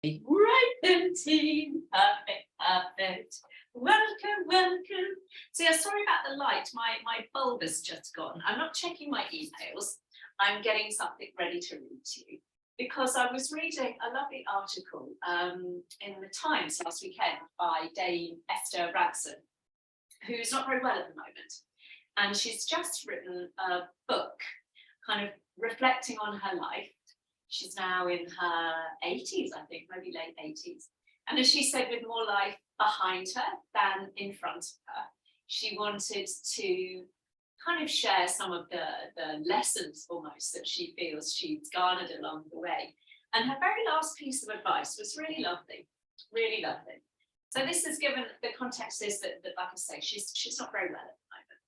Right then, team. Perfect, perfect. Welcome, welcome. So yeah, sorry about the light. My bulb has just gone. I'm not checking my emails. I'm getting something ready to read to you because I was reading a lovely article in the Times last weekend by Dame Esther Rantzen, who's not very well at the moment. And she's just written a book kind of reflecting on her life. She's now in her 80s, I think, maybe late 80s. And as she said, with more life behind her than in front of her, she wanted to kind of share some of the lessons almost that she feels she's garnered along the way. And her very last piece of advice was really lovely, really lovely. So this is given, the context is that like I say, she's not very well at the moment.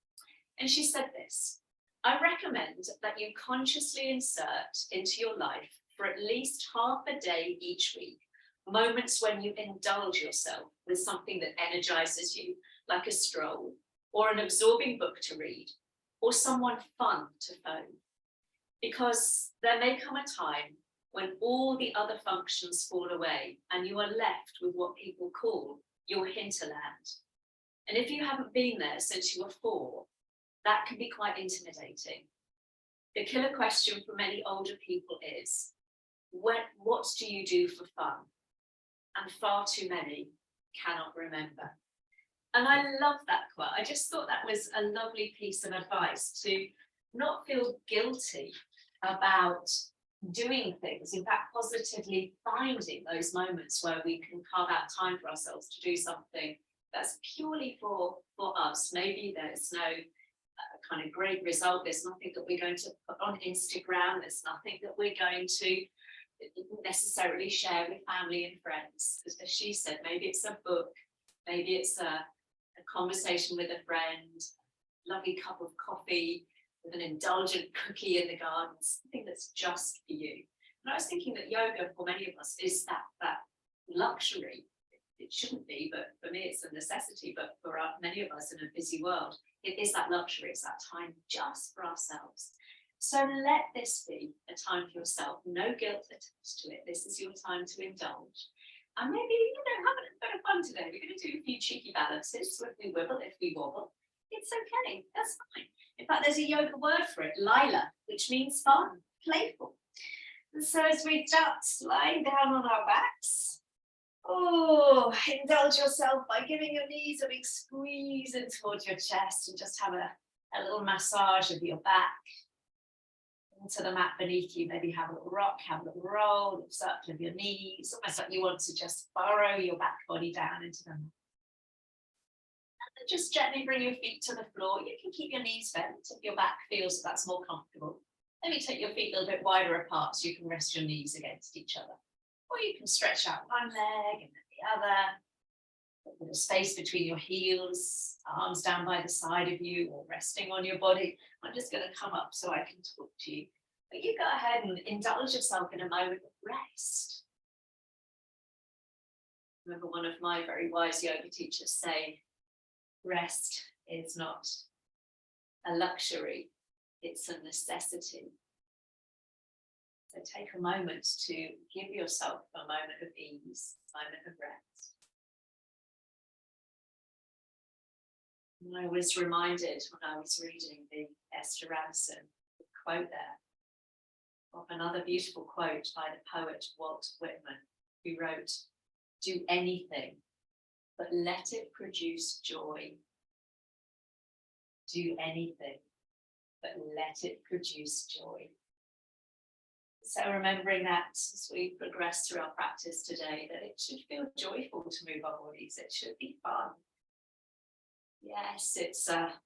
And she said this: I recommend that you consciously insert into your life for at least half a day each week moments when you indulge yourself with something that energizes you, like a stroll, or an absorbing book to read, or someone fun to phone. Because there may come a time when all the other functions fall away and you are left with what people call your hinterland. And if you haven't been there since you were 4, that can be quite intimidating. The killer question for many older people is, what do you do for fun? And far too many cannot remember. And I love that quote. I just thought that was a lovely piece of advice, to not feel guilty about doing things. In fact, positively finding those moments where we can carve out time for ourselves to do something that's purely for us. Maybe there's no kind of great result. There's nothing that we're going to put on Instagram. There's nothing that we're going to necessarily share with family and friends. As she said, maybe it's a book, maybe it's a conversation with a friend, lovely cup of coffee with an indulgent cookie in the garden, something that's just for you. And I was thinking that yoga for many of us is that luxury. It shouldn't be, but for me it's a necessity. But for many of us in a busy world, it is that luxury. It's that time just for ourselves. So let this be a time for yourself. No guilt attached to it. This is your time to indulge. And maybe, have a bit of fun today. We're going to do a few cheeky balances. So if we wibble, if we wobble, it's okay. That's fine. In fact, there's a yoga word for it, lila, which means fun, playful. And so as we start lying down on our backs, indulge yourself by giving your knees a big squeeze in towards your chest, and just have a little massage of your back into the mat beneath you. Maybe have a little rock, have a little roll, lift up of your knees, almost like you want to just burrow your back body down into the mat. And just gently bring your feet to the floor. You can keep your knees bent if your back feels that's more comfortable. Maybe take your feet a little bit wider apart so you can rest your knees against each other. Or you can stretch out one leg and then the other. A bit of space between your heels, arms down by the side of you or resting on your body. I'm just going to come up so I can talk to you. But you go ahead and indulge yourself in a moment of rest. I remember one of my very wise yoga teachers saying, rest is not a luxury, it's a necessity. So take a moment to give yourself a moment of ease, a moment of rest. And I was reminded when I was reading the Esther Rantzen quote there of another beautiful quote by the poet Walt Whitman, who wrote, "Do anything, but let it produce joy. Do anything, but let it produce joy." So remembering that as we progress through our practice today, that it should feel joyful to move our bodies. It should be fun. Yes, it's a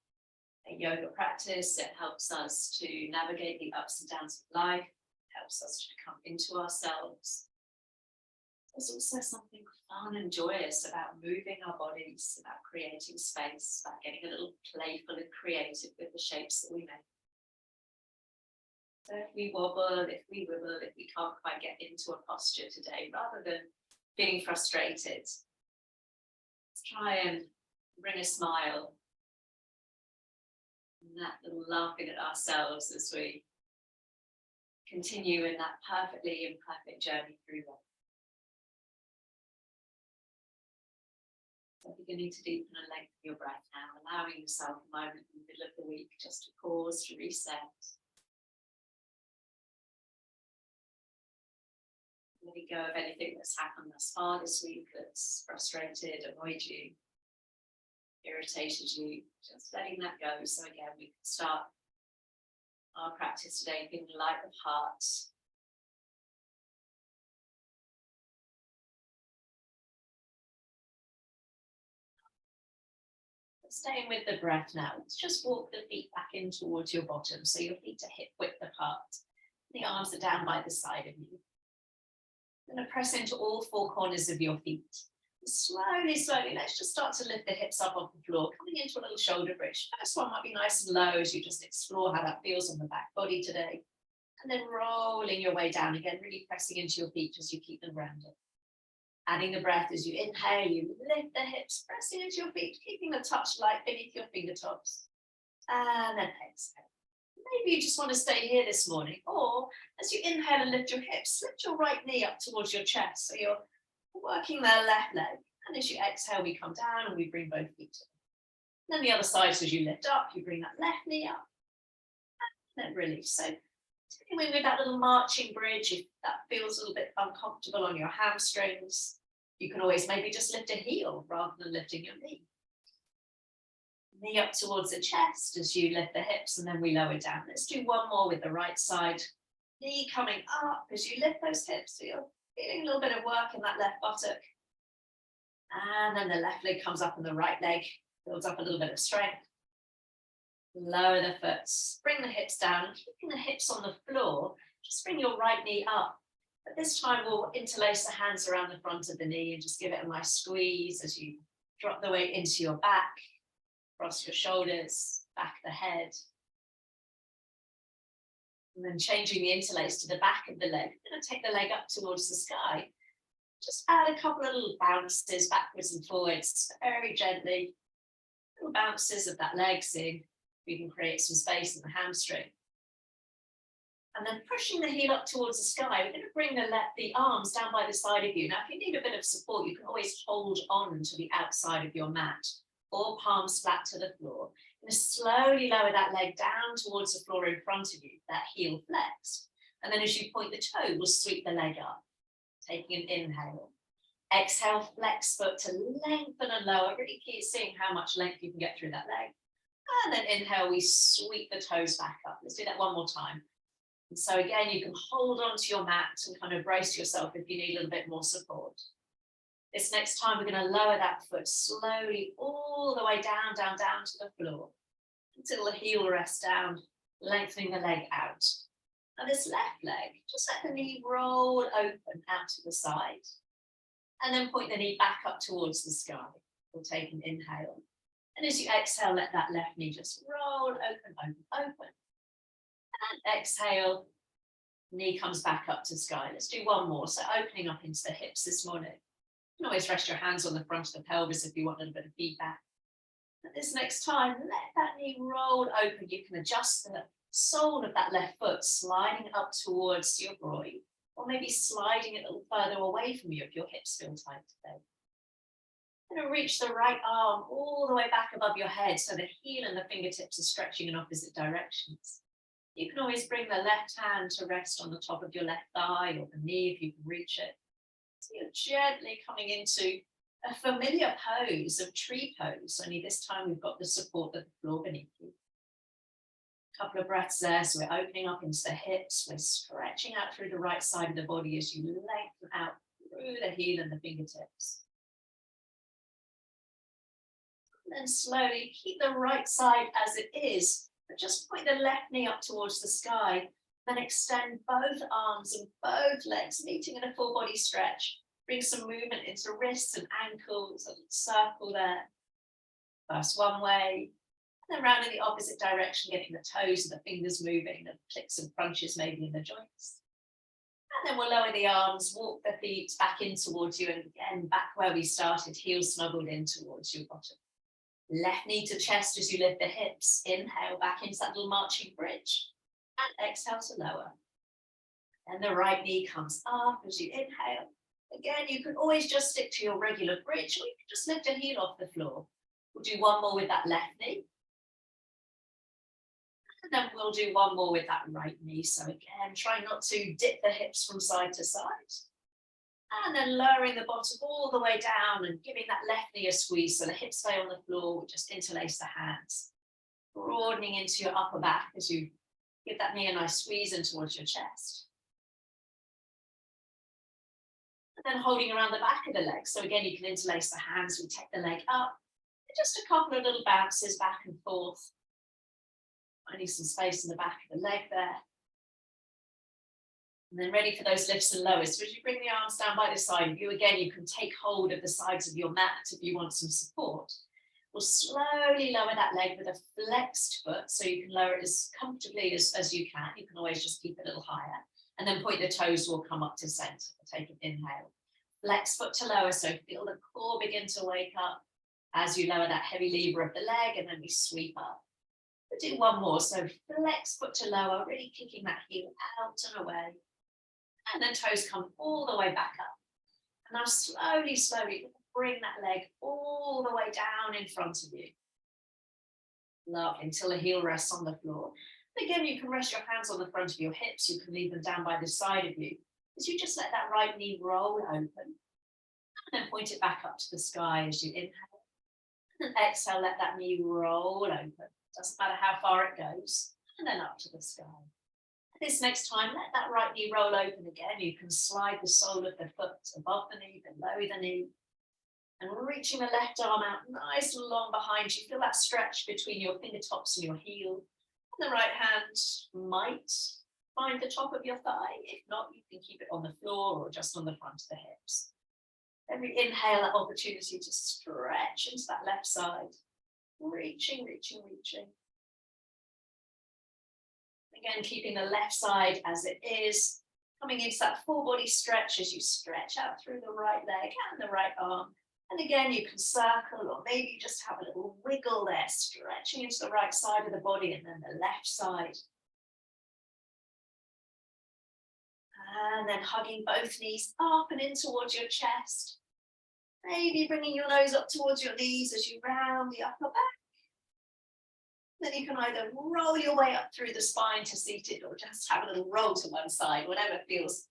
yoga practice. It helps us to navigate the ups and downs of life. It helps us to come into ourselves. There's also something fun and joyous about moving our bodies, about creating space, about getting a little playful and creative with the shapes that we make. So if we wobble, if we wibble, if we can't quite get into a posture today, rather than feeling frustrated, let's try and bring a smile and that little laughing at ourselves as we continue in that perfectly imperfect journey through life. So beginning to deepen and lengthen your breath now, allowing yourself a moment in the middle of the week just to pause, to reset. Letting go of anything that's happened thus far this week that's frustrated, annoyed you, irritated you, just letting that go. So again, we can start our practice today being light of heart. Staying with the breath now, let's just walk the feet back in towards your bottom, so your feet are hip width apart. The arms are down by the side of you. You're going to press into all four corners of your feet. Slowly, slowly, let's just start to lift the hips up off the floor, coming into a little shoulder bridge. First one might be nice and low as you just explore how that feels on the back body today. And then rolling your way down again, really pressing into your feet as you keep them grounded. Adding the breath as you inhale, you lift the hips, pressing into your feet, keeping the touch light beneath your fingertips. And then exhale. Maybe you just want to stay here this morning, or as you inhale and lift your hips, lift your right knee up towards your chest. So you're working their left leg. And as you exhale, we come down and we bring both feet up. And then the other side, so as you lift up, you bring that left knee up. And then release. So continuing with that little marching bridge, if that feels a little bit uncomfortable on your hamstrings, you can always maybe just lift a heel rather than lifting your knee. Knee up towards the chest as you lift the hips, and then we lower down. Let's do one more with the right side. Knee coming up as you lift those hips, so you're feeling a little bit of work in that left buttock. And then the left leg comes up and the right leg builds up a little bit of strength. Lower the foot, bring the hips down, and keeping the hips on the floor, just bring your right knee up. But this time we'll interlace the hands around the front of the knee and just give it a nice squeeze as you drop the weight into your back, across your shoulders, back of the head. And then changing the interlace to the back of the leg. You're going to take the leg up towards the sky. Just add a couple of little bounces backwards and forwards, very gently. Little bounces of that leg, seeing we can create some space in the hamstring. And then pushing the heel up towards the sky, we're going to bring the arms down by the side of you. Now, if you need a bit of support, you can always hold on to the outside of your mat or palms flat to the floor. You're going to slowly lower that leg down towards the floor in front of you, that heel flex. And then as you point the toe, we'll sweep the leg up, taking an inhale. Exhale, flex foot to lengthen and lower. Really keep seeing how much length you can get through that leg. And then inhale, we sweep the toes back up. Let's do that one more time. And so again, you can hold onto your mat and kind of brace yourself if you need a little bit more support. This next time, we're going to lower that foot slowly all the way down, down, down to the floor until the heel rests down, lengthening the leg out. Now this left leg, just let the knee roll open out to the side and then point the knee back up towards the sky. We'll take an inhale. And as you exhale, let that left knee just roll open, open, open. And exhale, knee comes back up to sky. Let's do one more. So opening up into the hips this morning. You can always rest your hands on the front of the pelvis if you want a little bit of feedback. But this next time, let that knee roll open. You can adjust the sole of that left foot, sliding up towards your groin, or maybe sliding it a little further away from you if your hips feel tight today. You're going to reach the right arm all the way back above your head so the heel and the fingertips are stretching in opposite directions. You can always bring the left hand to rest on the top of your left thigh or the knee if you can reach it. So you're gently coming into a familiar pose of tree pose, only this time we've got the support of the floor beneath you. A couple of breaths there, so we're opening up into the hips, we're stretching out through the right side of the body as you lengthen out through the heel and the fingertips. And then slowly keep the right side as it is, but just point the left knee up towards the sky, then extend both arms and both legs, meeting in a full body stretch. Bring some movement into wrists and ankles, a circle there. First one way, and then round in the opposite direction, getting the toes and the fingers moving, the clicks and crunches maybe in the joints. And then we'll lower the arms, walk the feet back in towards you, and again, back where we started, heels snuggled in towards your bottom. Left knee to chest as you lift the hips. Inhale back into that little marching bridge. And exhale to lower. And the right knee comes up as you inhale. Again, you can always just stick to your regular bridge, or you can just lift a heel off the floor. We'll do one more with that left knee. And then we'll do one more with that right knee. So again, try not to dip the hips from side to side. And then lowering the bottom all the way down and giving that left knee a squeeze so the hips stay on the floor. Just interlace the hands. Broadening into your upper back as you give that knee a nice squeeze in towards your chest. And then holding around the back of the leg. So again, you can interlace the hands. We take the leg up. Just a couple of little bounces back and forth. Finding some space in the back of the leg there. And then ready for those lifts and lowers. So as you bring the arms down by the side of you, again, you can take hold of the sides of your mat if you want some support. We'll slowly lower that leg with a flexed foot, so you can lower it as comfortably as you can. You can always just keep it a little higher. And then point the toes will come up to center. Take an inhale. Flex foot to lower, so feel the core begin to wake up as you lower that heavy lever of the leg, and then we sweep up. We'll do one more, so flex foot to lower, really kicking that heel out and away. And then toes come all the way back up. And now slowly, slowly bring that leg all the way down in front of you. Lovely, until the heel rests on the floor. Again, you can rest your hands on the front of your hips. You can leave them down by the side of you. As you just let that right knee roll open. And then point it back up to the sky as you inhale. And then exhale, let that knee roll open. Doesn't matter how far it goes. And then up to the sky. This next time, let that right knee roll open again. You can slide the sole of the foot above the knee, below the knee. And reaching the left arm out nice and long behind you. Feel that stretch between your fingertips and your heel. And the right hand might find the top of your thigh. If not, you can keep it on the floor or just on the front of the hips. Every inhale, that opportunity to stretch into that left side. Reaching, reaching, reaching. Again, keeping the left side as it is. Coming into that full body stretch as you stretch out through the right leg and the right arm. And again, you can circle or maybe just have a little wiggle there, stretching into the right side of the body and then the left side. And then hugging both knees up and in towards your chest. Maybe bringing your nose up towards your knees as you round the upper back. Then you can either roll your way up through the spine to seated or just have a little roll to one side, whatever feels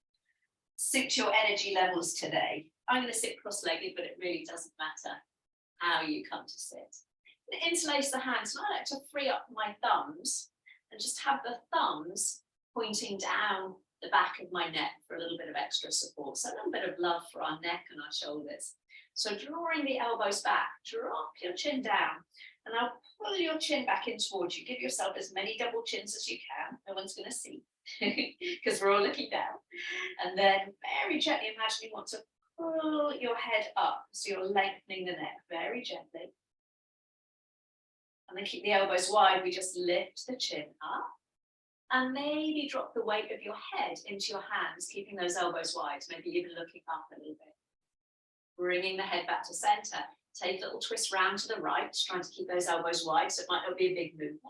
suits your energy levels today. I'm going to sit cross-legged, but it really doesn't matter how you come to sit. Interlace the hands, and I like to free up my thumbs and just have the thumbs pointing down the back of my neck for a little bit of extra support. So a little bit of love for our neck and our shoulders. So drawing the elbows back, drop your chin down, and now pull your chin back in towards you. Give yourself as many double chins as you can. No one's going to see because we're all looking down. And then very gently imagine you want to pull your head up. So you're lengthening the neck very gently. And then keep the elbows wide. We just lift the chin up. And maybe drop the weight of your head into your hands, keeping those elbows wide, maybe even looking up a little bit. Bringing the head back to center. Take a little twist round to the right, trying to keep those elbows wide, so it might not be a big movement.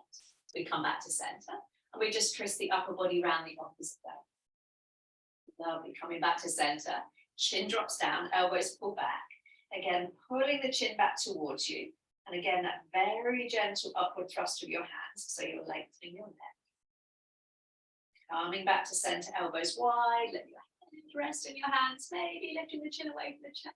We come back to center, and we just twist the upper body round the opposite way. Lovely, coming back to center. Chin drops down, elbows pull back. Again, pulling the chin back towards you. And again, that very gentle upward thrust of your hands, so you're lengthening your neck. Coming back to center, elbows wide, let your head rest in your hands, maybe lifting the chin away from the chest.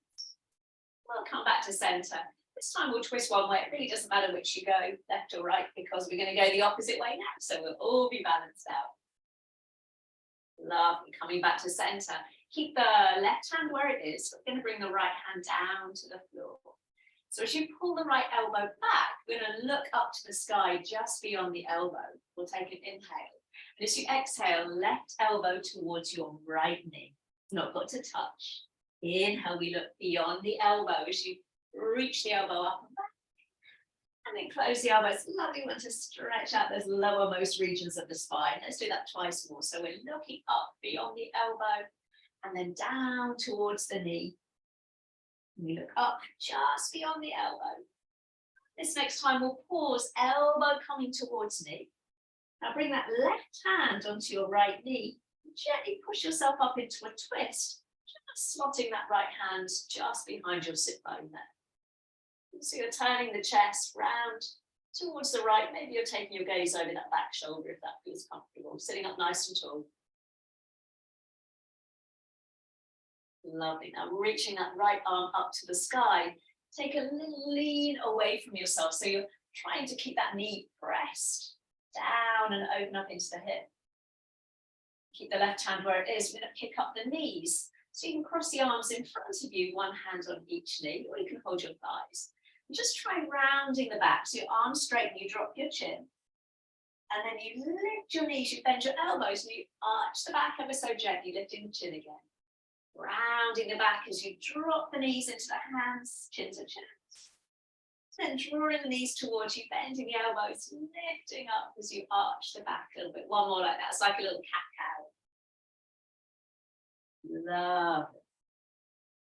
We'll come back to center. This time we'll twist one way. It really doesn't matter which you go, left or right, because we're going to go the opposite way now. So we'll all be balanced out. Lovely. Coming back to center. Keep the left hand where it is. We're going to bring the right hand down to the floor. So as you pull the right elbow back, we're going to look up to the sky just beyond the elbow. We'll take an inhale. And as you exhale, left elbow towards your right knee. Not got to touch. Inhale, we look beyond the elbow as you reach the elbow up and back. And then close the elbows. Lovely one to stretch out those lowermost regions of the spine. Let's do that twice more. So we're looking up beyond the elbow and then down towards the knee. And we look up just beyond the elbow. This next time we'll pause, elbow coming towards knee. Now bring that left hand onto your right knee. Gently push yourself up into a twist. slotting that right hand just behind your sit bone there. So you're turning the chest round towards the right. Maybe you're taking your gaze over that back shoulder if that feels comfortable. Sitting up nice and tall. Lovely. Now reaching that right arm up to the sky. Take a little lean away from yourself. So you're trying to keep that knee pressed down and open up into the hip. Keep the left hand where it is. We're going to pick up the knees. So you can cross the arms in front of you, one hand on each knee, or you can hold your thighs. And just try rounding the back. So your arms straight and you drop your chin. And then you lift your knees, you bend your elbows, and you arch the back ever so gently, lifting the chin again. Rounding the back as you drop the knees into the hands, chin to chin. Then drawing the knees towards you, bending the elbows, lifting up as you arch the back a little bit. One more like that. It's like a little cat-cow. Love it.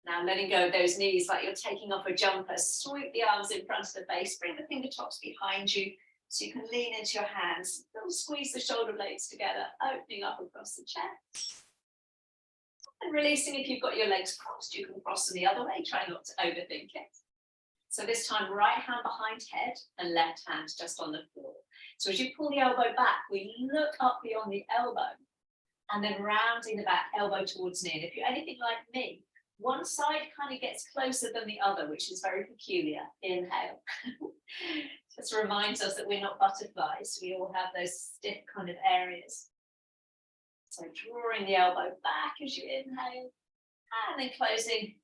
Now letting go of those knees like you're taking off a jumper. Sweep the arms in front of the face. Bring the fingertips behind you so you can lean into your hands. Little squeeze the shoulder blades together, opening up across the chest. And releasing if you've got your legs crossed. You can cross them the other way. Try not to overthink it. So this time, right hand behind head and left hand just on the floor. So as you pull the elbow back, we look up beyond the elbow and then rounding the back, elbow towards knee. And if you're anything like me, one side kind of gets closer than the other, which is very peculiar. Inhale. Just reminds us that we're not butterflies. We all have those stiff kind of areas. So drawing the elbow back as you inhale and then closing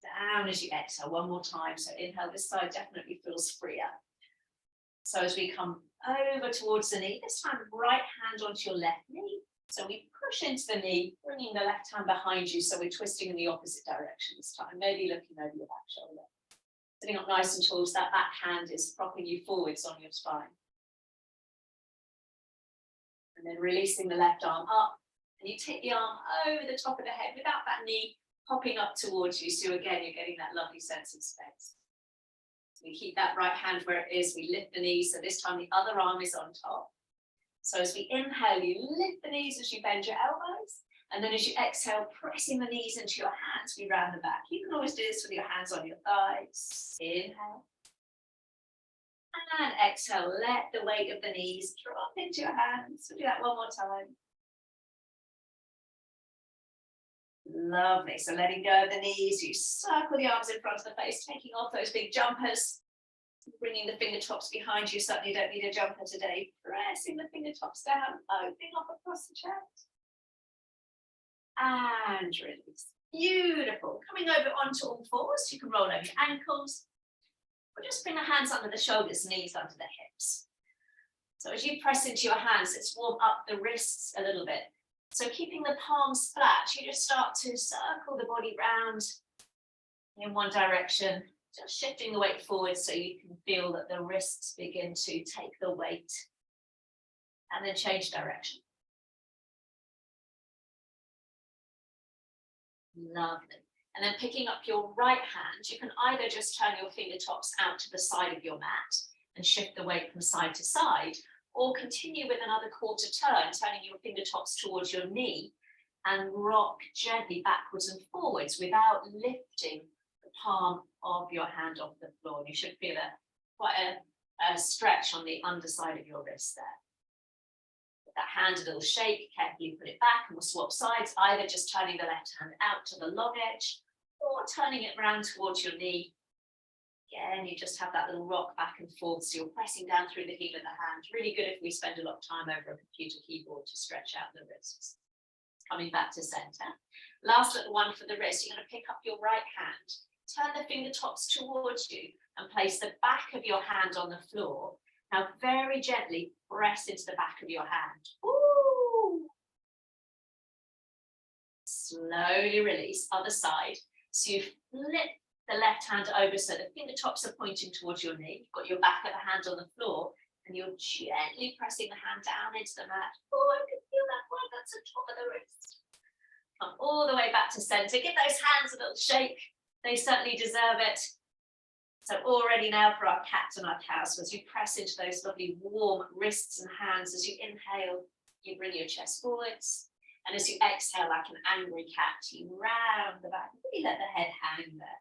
down as you exhale one more time. So inhale, this side definitely feels freer. So as we come over towards the knee, this time right hand onto your left knee. So we push into the knee, bringing the left hand behind you. So we're twisting in the opposite direction this time, maybe looking over your back shoulder. Sitting up nice and tall, so that back hand is propping you forwards on your spine. And then releasing the left arm up. And you take the arm over the top of the head without that knee popping up towards you. So again, you're getting that lovely sense of space. So we keep that right hand where it is. We lift the knees. So this time the other arm is on top. So as we inhale, you lift the knees as you bend your elbows. And then as you exhale, pressing the knees into your hands, we round the back. You can always do this with your hands on your thighs. Inhale. And exhale, let the weight of the knees drop into your hands. We'll do that one more time. Lovely. So letting go of the knees, you circle the arms in front of the face, taking off those big jumpers, bringing the fingertips behind you. Certainly don't need a jumper today. Pressing the fingertips down, opening up across the chest. And release. Beautiful. Coming over onto all fours, you can roll over your ankles. Or just bring the hands under the shoulders, knees under the hips. So as you press into your hands, let's warm up the wrists a little bit. So keeping the palms flat, you just start to circle the body round in one direction, just shifting the weight forward so you can feel that the wrists begin to take the weight and then change direction. Lovely. And then picking up your right hand, you can either just turn your fingertips out to the side of your mat and shift the weight from side to side, or continue with another quarter turn, turning your fingertips towards your knee and rock gently backwards and forwards without lifting the palm of your hand off the floor. And you should feel quite a stretch on the underside of your wrist there. With that hand a little shake, carefully put it back, and we'll swap sides, either just turning the left hand out to the long edge or turning it round towards your knee. Again, you just have that little rock back and forth, so you're pressing down through the heel of the hand. Really good if we spend a lot of time over a computer keyboard to stretch out the wrists. Coming back to center. Last little one for the wrist, you're going to pick up your right hand, turn the fingertips towards you and place the back of your hand on the floor. Now very gently press into the back of your hand. Ooh. Slowly release, other side. So you flip the left hand over so the fingertips are pointing towards your knee. You've got your back of the hand on the floor and you're gently pressing the hand down into the mat. Oh, I can feel that one, that's the top of the wrist. Come all the way back to center. Give those hands a little shake. They certainly deserve it. So all ready now for our cat and our cow. So as you press into those lovely warm wrists and hands, as you inhale, you bring your chest forwards. And as you exhale like an angry cat, you round the back, really let the head hang there.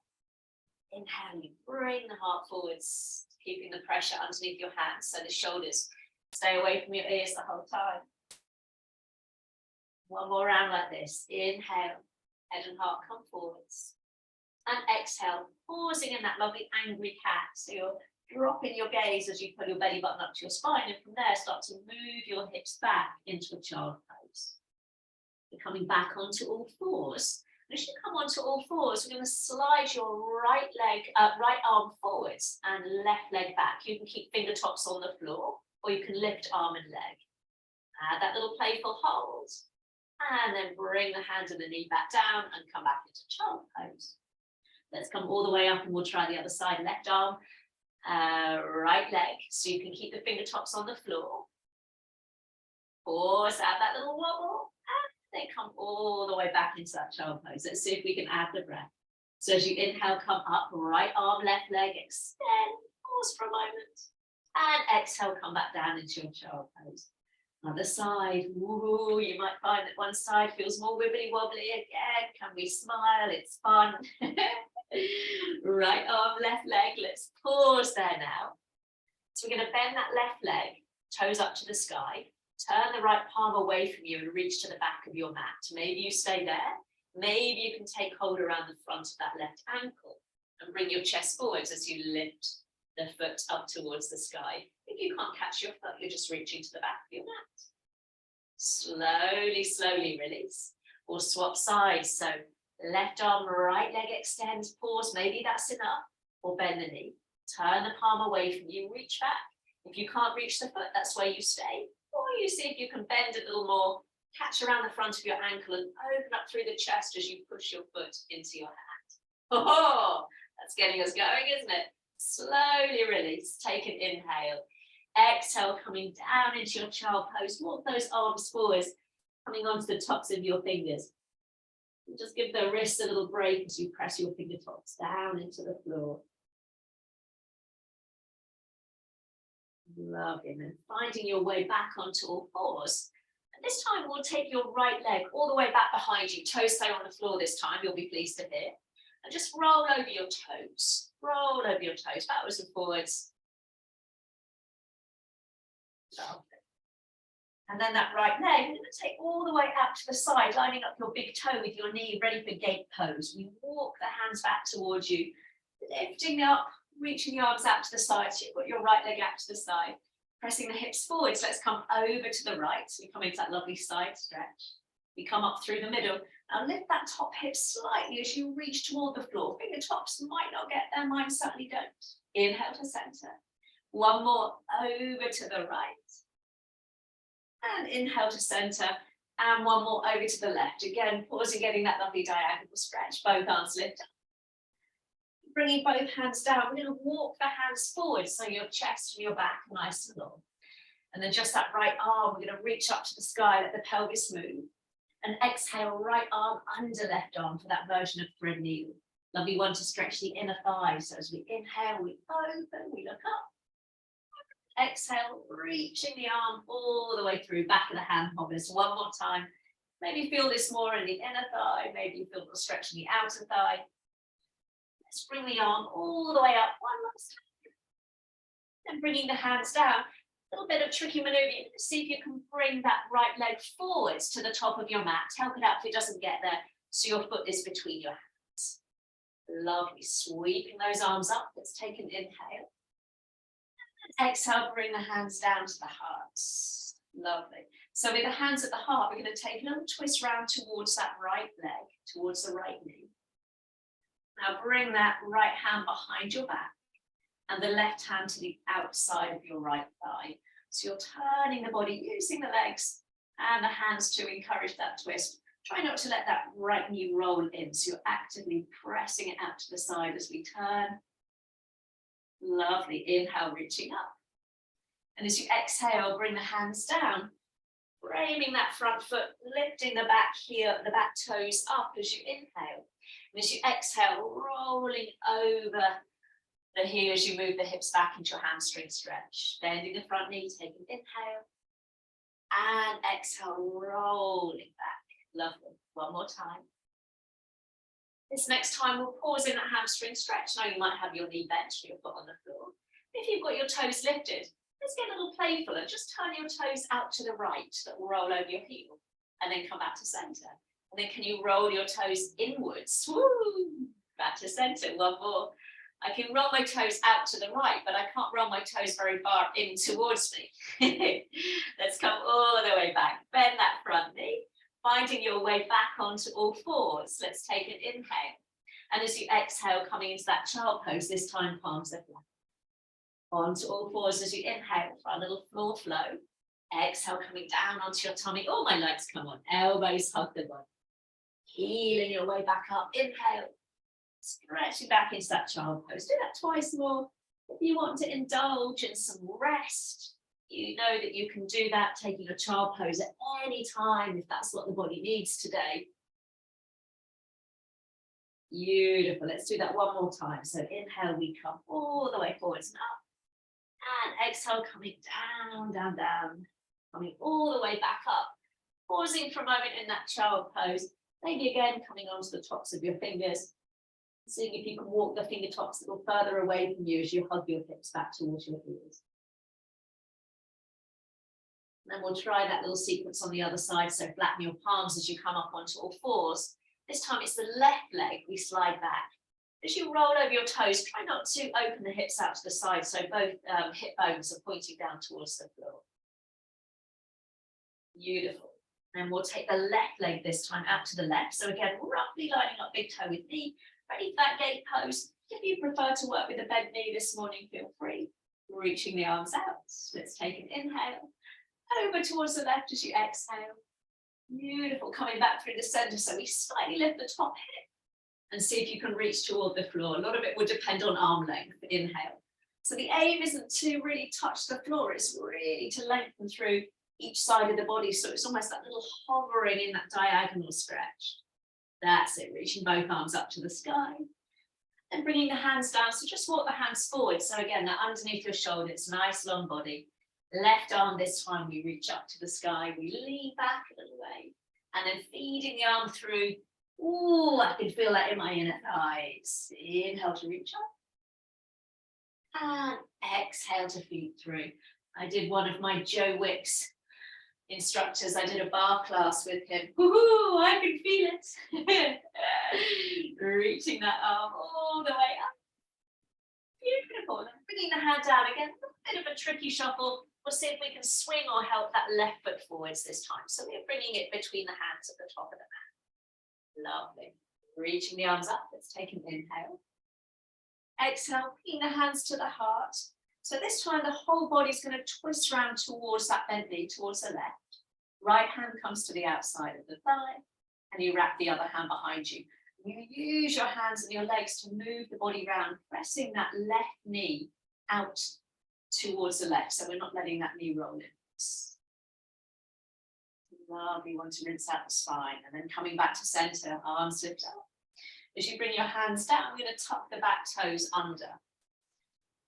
Inhale, you bring the heart forwards, keeping the pressure underneath your hands so the shoulders stay away from your ears the whole time. One more round like this. Inhale, head and heart come forwards. And exhale, pausing in that lovely angry cat. So you're dropping your gaze as you pull your belly button up to your spine, and from there start to move your hips back into a child pose. You're coming back onto all fours. And as you come onto all fours, we're going to slide your right arm forwards and left leg back. You can keep fingertips on the floor, or you can lift arm and leg. Add that little playful hold. And then bring the hand and the knee back down and come back into child pose. Let's come all the way up and we'll try the other side. Left arm, right leg. So you can keep the fingertips on the floor. Pause, add that little wobble. And then come all the way back into that child pose. Let's see if we can add the breath. So as you inhale, come up, right arm, left leg, extend. Pause for a moment. And exhale, come back down into your child pose. Other side, ooh, you might find that one side feels more wibbly wobbly again. Can we smile? It's fun. Right arm, left leg. Let's pause there now. So we're going to bend that left leg, toes up to the sky. Turn the right palm away from you and reach to the back of your mat. Maybe you stay there. Maybe you can take hold around the front of that left ankle and bring your chest forwards as you lift the foot up towards the sky. If you can't catch your foot, you're just reaching to the back of your mat. Slowly, slowly release. Or swap sides. So left arm, right leg extends, pause. Maybe that's enough. Or bend the knee. Turn the palm away from you, reach back. If you can't reach the foot, that's where you stay. Or you see if you can bend a little more, catch around the front of your ankle and open up through the chest as you push your foot into your hand. Oh, that's getting us going, isn't it? Slowly release, take an inhale. Exhale, coming down into your child pose. Walk those arms forwards, coming onto the tops of your fingers. And just give the wrists a little break as you press your fingertips down into the floor. Lovely. And then finding your way back onto all fours. And this time we'll take your right leg all the way back behind you. Toes stay on the floor this time, you'll be pleased to hear. And just roll over your toes. Roll over your toes, backwards and forwards. Lovely. And then that right leg, we're going to take all the way out to the side, lining up your big toe with your knee, ready for gate pose. We walk the hands back towards you, lifting up, reaching the arms out to the side. So you've got your right leg out to the side, pressing the hips forwards. Let's come over to the right. So we come into that lovely side stretch. We come up through the middle. Now lift that top hip slightly as you reach toward the floor. Fingertips might not get there, mine certainly don't. Inhale to center. One more over to the right. And inhale to center. And one more over to the left. Again, pausing, getting that lovely diagonal stretch. Both arms lift up. Bringing both hands down. We're going to walk the hands forward so your chest and your back are nice and long. And then just that right arm, we're going to reach up to the sky, let the pelvis move. And exhale, right arm under left arm for that version of thread needle. Lovely one to stretch the inner thighs. So as we inhale, we open, we look up. Exhale, reaching the arm all the way through, back of the hand hovers. One more time. Maybe feel this more in the inner thigh. Maybe you feel the stretch in the outer thigh. Let's bring the arm all the way up one last time. And bringing the hands down. A little bit of tricky maneuver. See if you can bring that right leg forwards to the top of your mat. Help it out if it doesn't get there, so your foot is between your hands. Lovely. Sweeping those arms up. Let's take an inhale. And exhale, bring the hands down to the heart. Lovely. So with the hands at the heart, we're going to take a little twist round towards that right leg, towards the right knee. Now bring that right hand behind your back and the left hand to the outside of your right thigh. So you're turning the body, using the legs and the hands to encourage that twist. Try not to let that right knee roll in. So you're actively pressing it out to the side as we turn. Lovely. Inhale, reaching up. And as you exhale, bring the hands down, framing that front foot, lifting the back heel, the back toes up as you inhale. And as you exhale, rolling over the heel as you move the hips back into your hamstring stretch. Bending the front knee, take an inhale. And exhale, rolling back. Lovely. One more time. This next time we'll pause in that hamstring stretch. Now you might have your knee bent, your foot on the floor. If you've got your toes lifted, let's get a little playful and just turn your toes out to the right. That will roll over your heel and then come back to center. And then can you roll your toes inwards? Woo! Back to center. One more. I can roll my toes out to the right, but I can't roll my toes very far in towards me. Let's come all the way back. Bend that front knee, finding your way back onto all fours. Let's take an inhale. And as you exhale, coming into that child pose, this time palms are flat. Onto all fours as you inhale for a little floor flow. Exhale, coming down onto your tummy. All my legs come on. Elbows hug the body. Healing your way back up. Inhale. Stretching back into that child pose. Do that twice more. If you want to indulge in some rest, you know that you can do that, taking a child pose at any time if that's what the body needs today. Beautiful. Let's do that one more time. So inhale, we come all the way forwards and up. And exhale, coming down, down, down. Coming all the way back up. Pausing for a moment in that child pose. Maybe again, coming onto the tops of your fingers. Seeing if you can walk the fingertips a little further away from you as you hug your hips back towards your heels. And then we'll try that little sequence on the other side. So flatten your palms as you come up onto all fours. This time it's the left leg we slide back. As you roll over your toes, try not to open the hips out to the side so both hip bones are pointing down towards the floor. Beautiful. And we'll take the left leg this time out to the left. So again, roughly lining up big toe with knee. Ready for that gate pose. If you prefer to work with a bent knee this morning, feel free. Reaching the arms out. Let's take an inhale. Over towards the left as you exhale. Beautiful. Coming back through the center. So we slightly lift the top hip and see if you can reach toward the floor. A lot of it will depend on arm length. Inhale. So the aim isn't to really touch the floor. It's really to lengthen through each side of the body. So it's almost that little hovering in that diagonal stretch. That's it, reaching both arms up to the sky and bringing the hands down. So just walk the hands forward. So again, that underneath your shoulder, it's a nice long body. Left arm this time, we reach up to the sky. We lean back a little way and then feeding the arm through. Ooh, I can feel that in my inner thighs. Inhale to reach up and exhale to feed through. I did one of my Joe Wicks instructors. I did a bar class with him. Woohoo, I can feel it. Reaching that arm all the way up. Beautiful. And bringing the hand down again. A bit of a tricky shuffle. We'll see if we can swing or help that left foot forwards this time. So we're bringing it between the hands at the top of the mat. Lovely. Reaching the arms up. Let's take an inhale. Exhale, bringing the hands to the heart. So this time the whole body's going to twist around towards that bent knee, towards the left. Right hand comes to the outside of the thigh and you wrap the other hand behind you. You use your hands and your legs to move the body around, pressing that left knee out towards the left. So we're not letting that knee roll in. Lovely. Want to rinse out the spine and then coming back to center, arms lift up. As you bring your hands down, we're going to tuck the back toes under.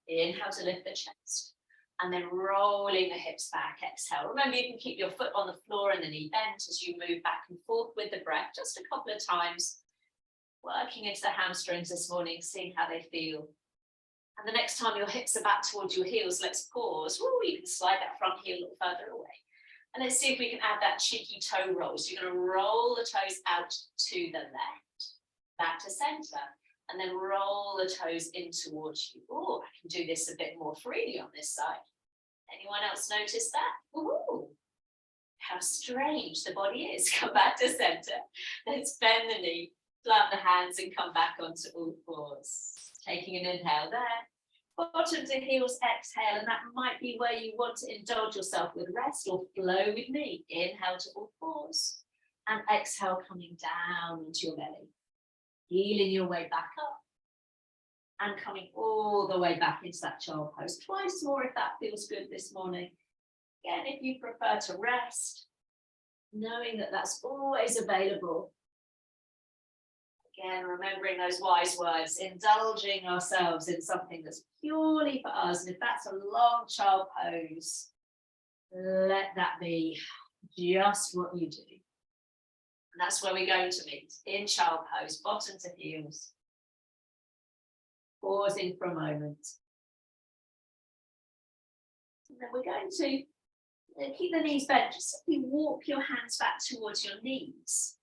Inhale to lift the chest and then rolling the hips back. Exhale. Remember, you can keep your foot on the floor and the knee bent as you move back and forth with the breath, just a couple of times, working into the hamstrings this morning, seeing how they feel. And the next time your hips are back towards your heels, let's pause. Ooh, you can slide that front heel a little further away. And let's see if we can add that cheeky toe roll. So you're going to roll the toes out to the left, back to center. And then roll the toes in towards you. Oh, I can do this a bit more freely on this side. Anyone else notice that? Ooh, how strange the body is. Come back to center. Let's bend the knee, flat the hands and come back onto all fours. Taking an inhale there. Bottom to heels, exhale. And that might be where you want to indulge yourself with rest or flow with me. Inhale to all fours. And exhale, coming down into your belly. Healing your way back up and coming all the way back into that child pose. Twice more if that feels good this morning. Again, if you prefer to rest, knowing that that's always available. Again, remembering those wise words, indulging ourselves in something that's purely for us. And if that's a long child pose, let that be just what you do. And that's where we're going to meet, in child pose, bottom to heels. Pausing for a moment. And then we're going to keep the knees bent, just simply walk your hands back towards your knees.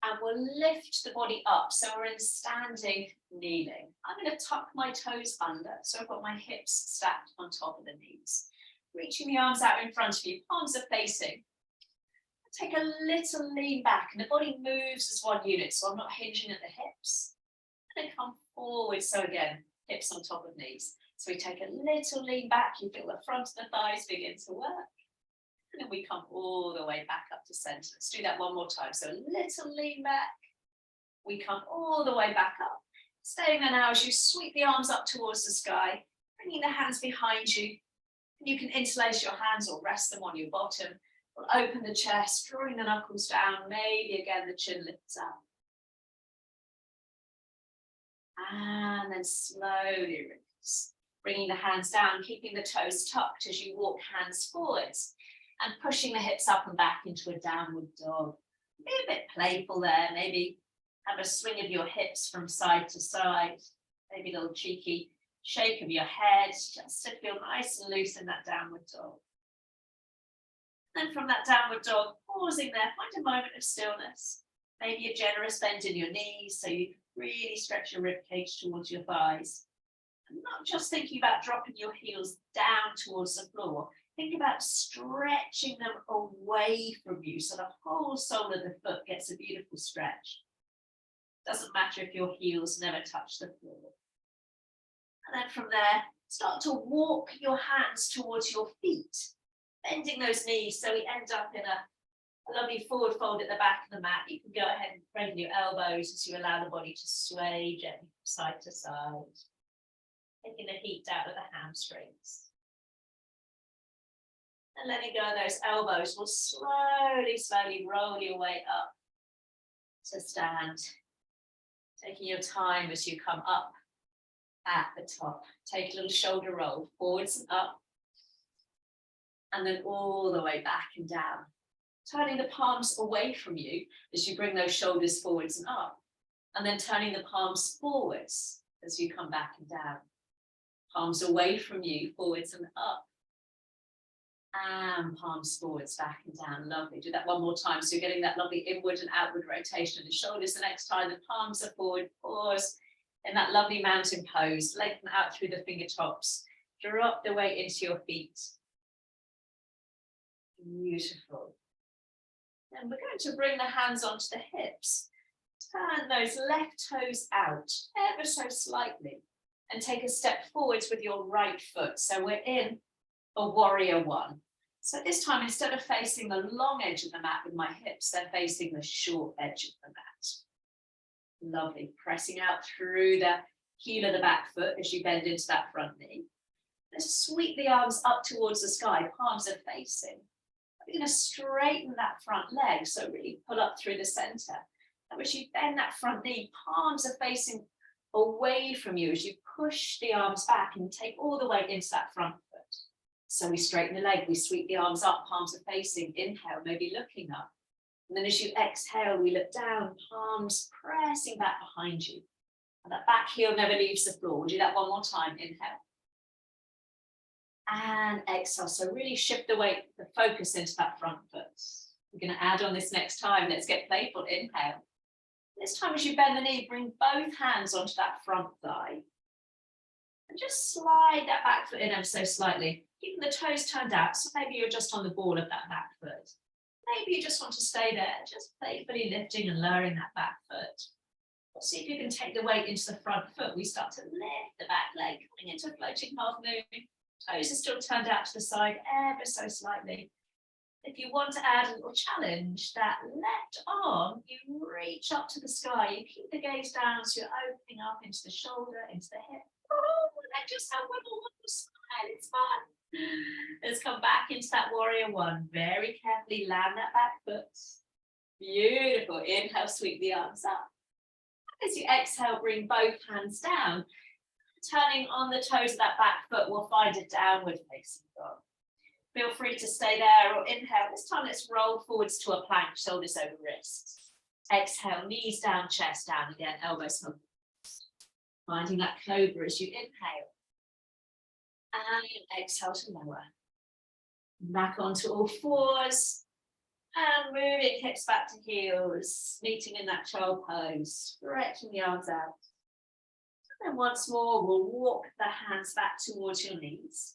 And we'll lift the body up, so we're in standing kneeling. I'm going to tuck my toes under, so I've got my hips stacked on top of the knees. Reaching the arms out in front of you, palms are facing. Take a little lean back, and the body moves as one unit, so I'm not hinging at the hips. And then come forward, so again, hips on top of knees. So we take a little lean back, you feel the front of the thighs begin to work. And then we come all the way back up to center. Let's do that one more time. So a little lean back. We come all the way back up. Staying there now as you sweep the arms up towards the sky, bringing the hands behind you. And you can interlace your hands or rest them on your bottom. We'll open the chest, drawing the knuckles down. Maybe again the chin lifts up. And then slowly release. Bringing the hands down, keeping the toes tucked as you walk hands forwards. And pushing the hips up and back into a downward dog. Be a bit playful there. Maybe have a swing of your hips from side to side. Maybe a little cheeky shake of your head, just to feel nice and loose in that downward dog. And from that downward dog, pausing there, find a moment of stillness. Maybe a generous bend in your knees, so you really stretch your rib cage towards your thighs. And not just thinking about dropping your heels down towards the floor. Think about stretching them away from you so the whole sole of the foot gets a beautiful stretch. Doesn't matter if your heels never touch the floor. And then from there, start to walk your hands towards your feet, bending those knees so we end up in a lovely forward fold at the back of the mat. You can go ahead and bring your elbows as you allow the body to sway gently from side to side, taking the heat out of the hamstrings. And letting go of those elbows, will slowly roll your way up to stand. Taking your time as you come up at the top. Take a little shoulder roll, forwards and up. And then all the way back and down. Turning the palms away from you as you bring those shoulders forwards and up. And then turning the palms forwards as you come back and down. Palms away from you, forwards and up. And palms forwards, back and down. Lovely. Do that one more time. So you're getting that lovely inward and outward rotation of the shoulders. The next time the palms are forward, pause in that lovely mountain pose. Lengthen out through the fingertips. Drop the weight into your feet. Beautiful. And we're going to bring the hands onto the hips. Turn those left toes out ever so slightly. And take a step forwards with your right foot. So we're in a warrior one. So this time, instead of facing the long edge of the mat with my hips, they're facing the short edge of the mat. Lovely. Pressing out through the heel of the back foot as you bend into that front knee. Let's sweep the arms up towards the sky. Palms are facing. We're going to straighten that front leg. So really pull up through the center. And as you bend that front knee, palms are facing away from you as you push the arms back and take all the way into that front foot. So we straighten the leg, we sweep the arms up, palms are facing, inhale, maybe looking up. And then as you exhale, we look down, palms pressing back behind you. And that back heel never leaves the floor. We'll do that one more time, inhale. And exhale, so really shift the weight, the focus into that front foot. We're going to add on this next time, let's get playful, inhale. This time as you bend the knee, bring both hands onto that front thigh. And just slide that back foot in ever so slightly, keeping the toes turned out, so maybe you're just on the ball of that back foot. Maybe you just want to stay there, just playfully lifting and lowering that back foot. See if you can take the weight into the front foot. We start to lift the back leg, coming into a floating half moon. Toes are still turned out to the side ever so slightly. If you want to add a little challenge, that left arm, you reach up to the sky, you keep the gaze down, so you're opening up into the shoulder, into the hip. Oh, and just have one more smile, it's fun. Let's come back into that warrior one. Very carefully land that back foot. Beautiful. Inhale, sweep the arms up. As you exhale, bring both hands down. Turning on the toes of that back foot, we'll find a downward facing dog. Feel free to stay there or inhale. This time let's roll forwards to a plank, shoulders over wrists. Exhale, knees down, chest down again, elbows hug. Finding that cobra as you inhale. And exhale to lower. Back onto all fours. And moving hips back to heels, meeting in that child pose, stretching the arms out. And once more, we'll walk the hands back towards your knees.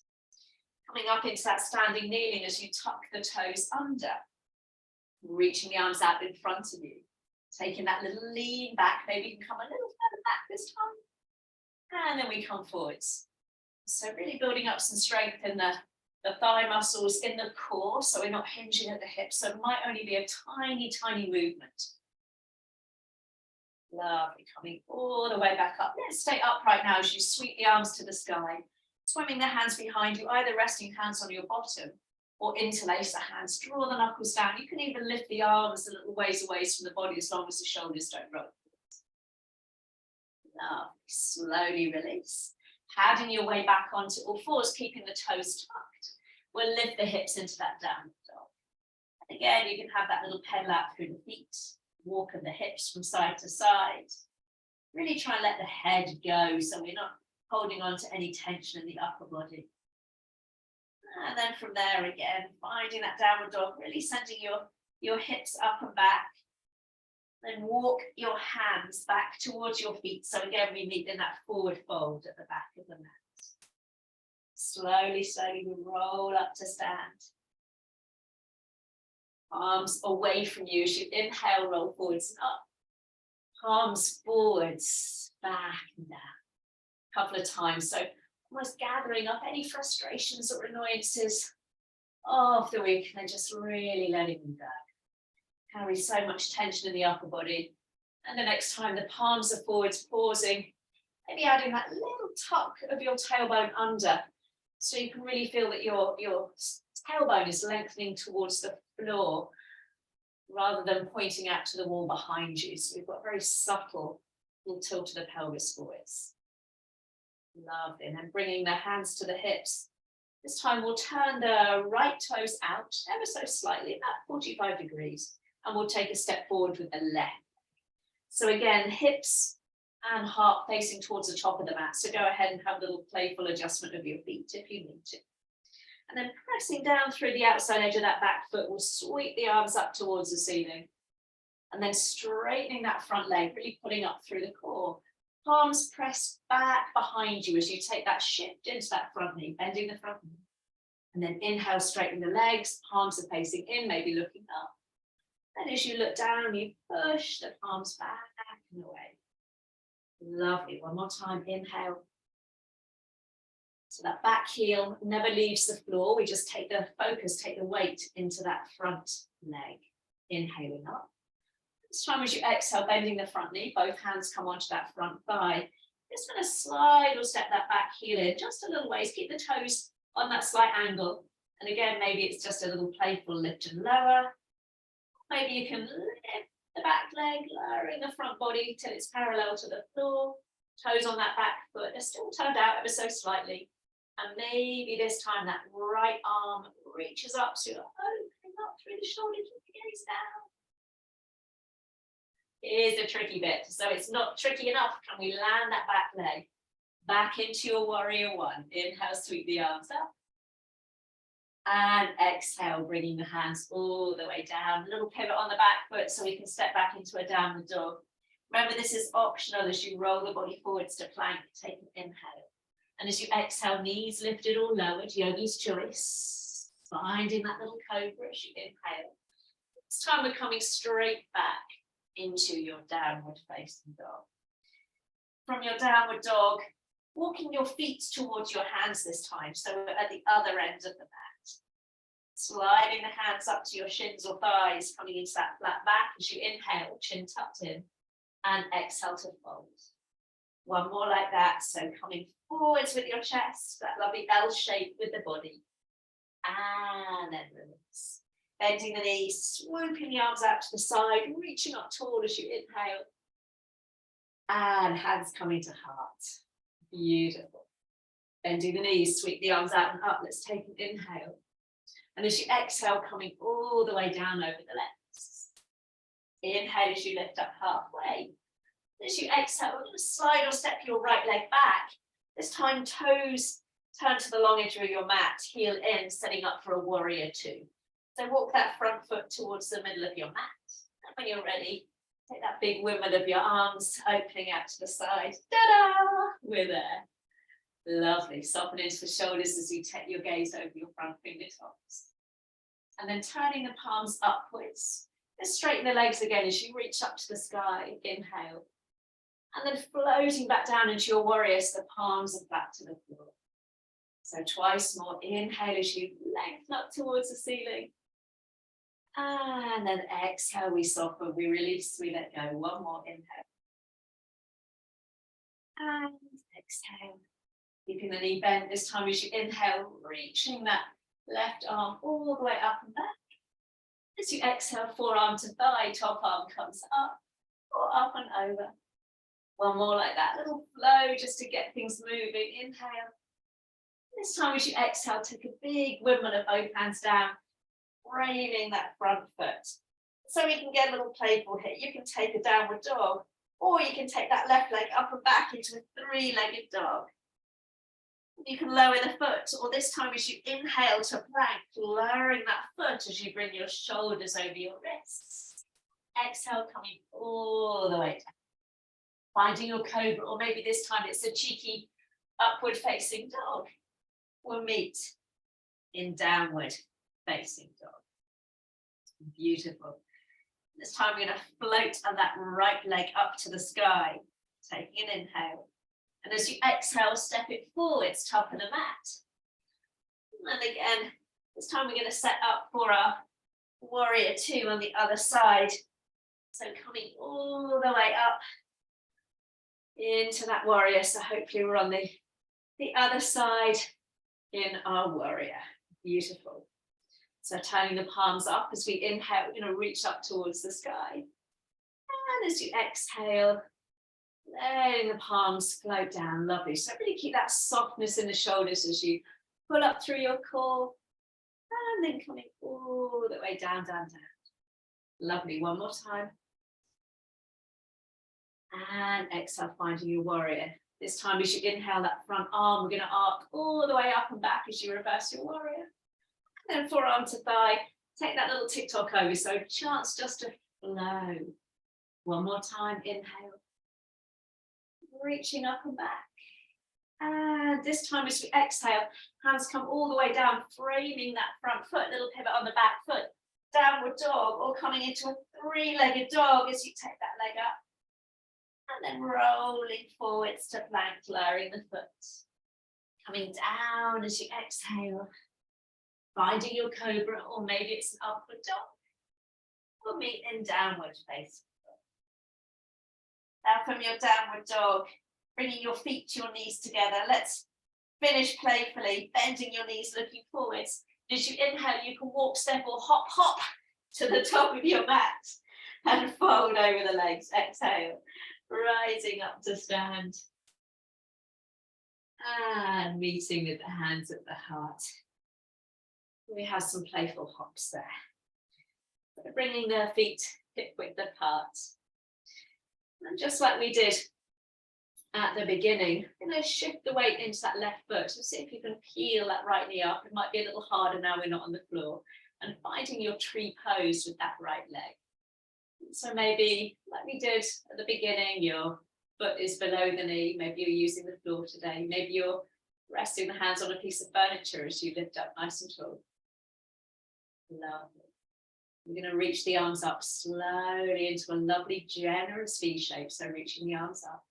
Coming up into that standing kneeling as you tuck the toes under. Reaching the arms out in front of you. Taking that little lean back, maybe you can come a little further back this time. And then we come forwards. So really building up some strength in the thigh muscles in the core, so we're not hinging at the hips, so it might only be a tiny, tiny movement. Lovely, coming all the way back up. Let's stay upright now as you sweep the arms to the sky, swimming the hands behind you, either resting hands on your bottom or interlace the hands, draw the knuckles down. You can even lift the arms a little ways away from the body as long as the shoulders don't roll. Lovely, slowly release. Padding your way back onto all fours, keeping the toes tucked. We'll lift the hips into that downward dog. And again, you can have that little pedal out through the feet, walk of the hips from side to side. Really try and let the head go so we're not holding on to any tension in the upper body. And then from there again, finding that downward dog, really sending your hips up and back. Then walk your hands back towards your feet. So again, we meet in that forward fold at the back of the mat. Slowly, slowly we roll up to stand. Arms away from you as you inhale, roll forwards and up. Palms forwards, back and down. A couple of times. So almost gathering up any frustrations or annoyances of the week and then just really letting them go. Carry so much tension in the upper body. And the next time the palms are forwards, pausing, maybe adding that little tuck of your tailbone under. So you can really feel that your tailbone is lengthening towards the floor rather than pointing out to the wall behind you. So we've got a very subtle little tilt of the pelvis forwards. Lovely. And then bringing the hands to the hips. This time we'll turn the right toes out ever so slightly, about 45 degrees. And we'll take a step forward with the left. So again, hips and heart facing towards the top of the mat. So go ahead and have a little playful adjustment of your feet if you need to. And then pressing down through the outside edge of that back foot, we'll sweep the arms up towards the ceiling. And then straightening that front leg, really pulling up through the core. Palms press back behind you as you take that shift into that front knee, bending the front knee. And then inhale, straighten the legs, palms are facing in, maybe looking up. And as you look down, you push the palms back and away. Lovely. One more time. Inhale. So that back heel never leaves the floor. We just take the focus, take the weight into that front leg. Inhaling up. This time as you exhale, bending the front knee, both hands come onto that front thigh. Just going to slide or step that back heel in just a little ways. Keep the toes on that slight angle. And again, maybe it's just a little playful lift and lower. Maybe you can lift the back leg, lowering the front body till it's parallel to the floor. Toes on that back foot are still turned out ever so slightly. And maybe this time that right arm reaches up, so you're opening up through the shoulder, keep the gaze down. Here's the tricky bit. So it's not tricky enough. Can we land that back leg back into your warrior one? Inhale, sweep the arms up. And exhale, bringing the hands all the way down. A little pivot on the back foot so we can step back into a downward dog. Remember, this is optional as you roll the body forwards to plank. Take an inhale. And as you exhale, knees lifted or lowered, yogi's choice. Finding that little cobra as you inhale. This time we're coming straight back into your downward facing dog. From your downward dog, walking your feet towards your hands this time. So we're at the other end of the mat. Sliding the hands up to your shins or thighs, coming into that flat back as you inhale, chin tucked in, and exhale to fold. One more like that. So coming forwards with your chest, that lovely L shape with the body. And then release. Bending the knees, swooping the arms out to the side, reaching up tall as you inhale. And hands coming to heart. Beautiful. Bending the knees, sweep the arms out and up. Let's take an inhale. And as you exhale, coming all the way down over the legs. Inhale as you lift up halfway. As you exhale, we're going to slide or step your right leg back. This time, toes turn to the long edge of your mat, heel in, setting up for a warrior two. So walk that front foot towards the middle of your mat. And when you're ready, take that big wimble of your arms, opening out to the side. Ta-da! We're there. Lovely. Soften into the shoulders as you take your gaze over your front fingertips. And then turning the palms upwards. Just straighten the legs again as you reach up to the sky. Inhale. And then floating back down into your warrior so the palms are flat to the floor. So twice more. Inhale as you lengthen up towards the ceiling. And then exhale, we soften, we release, we let go. One more inhale. And exhale. Keeping the knee bent this time as you inhale, reaching that left arm all the way up and back. As you exhale, forearm to thigh, top arm comes up or up and over. One more like that, little flow just to get things moving. Inhale. This time as you exhale, take a big wimble of both hands down, framing that front foot. So we can get a little playful here. You can take a downward dog, or you can take that left leg up and back into a three-legged dog. You can lower the foot, or this time as you inhale to plank, lowering that foot as you bring your shoulders over your wrists. Exhale, coming all the way down. Finding your cobra, or maybe this time it's a cheeky upward facing dog. We'll meet in downward facing dog. Beautiful. This time we're going to float on that right leg up to the sky, taking an inhale. And as you exhale, step it forwards, top of the mat. And again, this time we're going to set up for our warrior two on the other side. So coming all the way up into that warrior. So hopefully we're on the other side in our warrior. Beautiful. So turning the palms up as we inhale, we're going to reach up towards the sky. And as you exhale, letting the palms float down. Lovely. So really keep that softness in the shoulders as you pull up through your core. And then coming all the way down, down, down. Lovely. One more time. And exhale, finding your warrior. This time as you inhale that front arm, we're going to arc all the way up and back as you reverse your warrior. And then forearm to thigh. Take that little tick-tock over. So chance just to flow. One more time. Inhale. Reaching up and back. And this time as we exhale, hands come all the way down, framing that front foot, little pivot on the back foot. Downward dog, or coming into a three-legged dog as you take that leg up. And then rolling forwards to plank, lowering the foot. Coming down as you exhale. Finding your cobra, or maybe it's an upward dog. We'll meet in downward facing. Now from your downward dog, bringing your feet to your knees together. Let's finish playfully, bending your knees, looking forwards. As you inhale, you can walk, step, or hop, hop to the top of your mat and fold over the legs. Exhale. Rising up to stand and meeting with the hands at the heart. We have some playful hops there. Bringing the feet hip width apart. And just like we did at the beginning, shift the weight into that left foot. So see if you can peel that right knee up. It might be a little harder now we're not on the floor. And finding your tree pose with that right leg. So maybe, like we did at the beginning, your foot is below the knee. Maybe you're using the floor today. Maybe you're resting the hands on a piece of furniture as you lift up nice and tall. Lovely. We're going to reach the arms up slowly into a lovely, generous V shape. So reaching the arms up.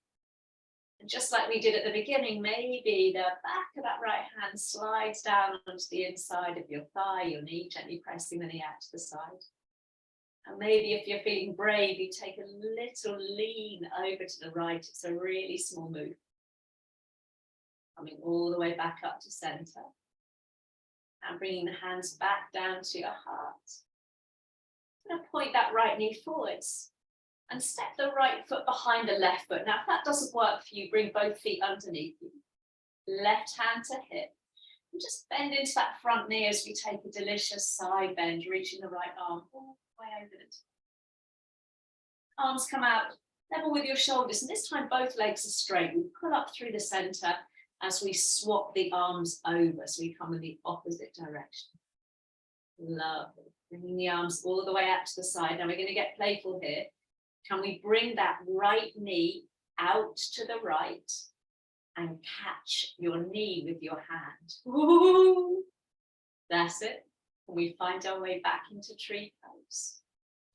And just like we did at the beginning, maybe the back of that right hand slides down onto the inside of your thigh, your knee, gently pressing the knee out to the side. And maybe if you're feeling brave, you take a little lean over to the right. It's a really small move. Coming all the way back up to center. And bringing the hands back down to your heart. I'm going to point that right knee forwards. And step the right foot behind the left foot. Now, if that doesn't work for you, bring both feet underneath you. Left hand to hip. And just bend into that front knee as we take a delicious side bend, reaching the right arm all the way over the top. Arms come out level with your shoulders, and this time both legs are straight. We pull up through the center as we swap the arms over, so we come in the opposite direction. Lovely. Bringing the arms all the way out to the side. Now we're going to get playful here. Can we bring that right knee out to the right and catch your knee with your hand? Ooh, that's it. And we find our way back into tree pose,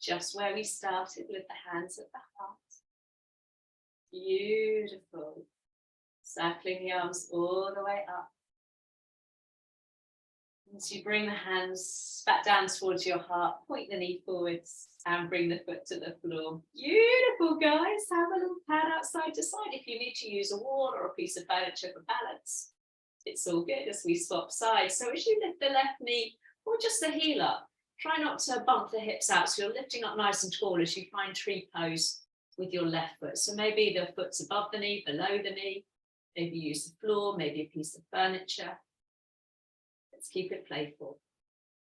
just where we started with the hands at the heart. Beautiful. Circling the arms all the way up. As you bring the hands back down towards your heart, point the knee forwards and bring the foot to the floor. Beautiful, guys. Have a little pad out side to side if you need to use a wall or a piece of furniture for balance. It's all good as we swap sides. So as you lift the left knee or just the heel up, try not to bump the hips out. So you're lifting up nice and tall as you find tree pose with your left foot. So maybe the foot's above the knee, below the knee. Maybe use the floor, maybe a piece of furniture. Let's keep it playful.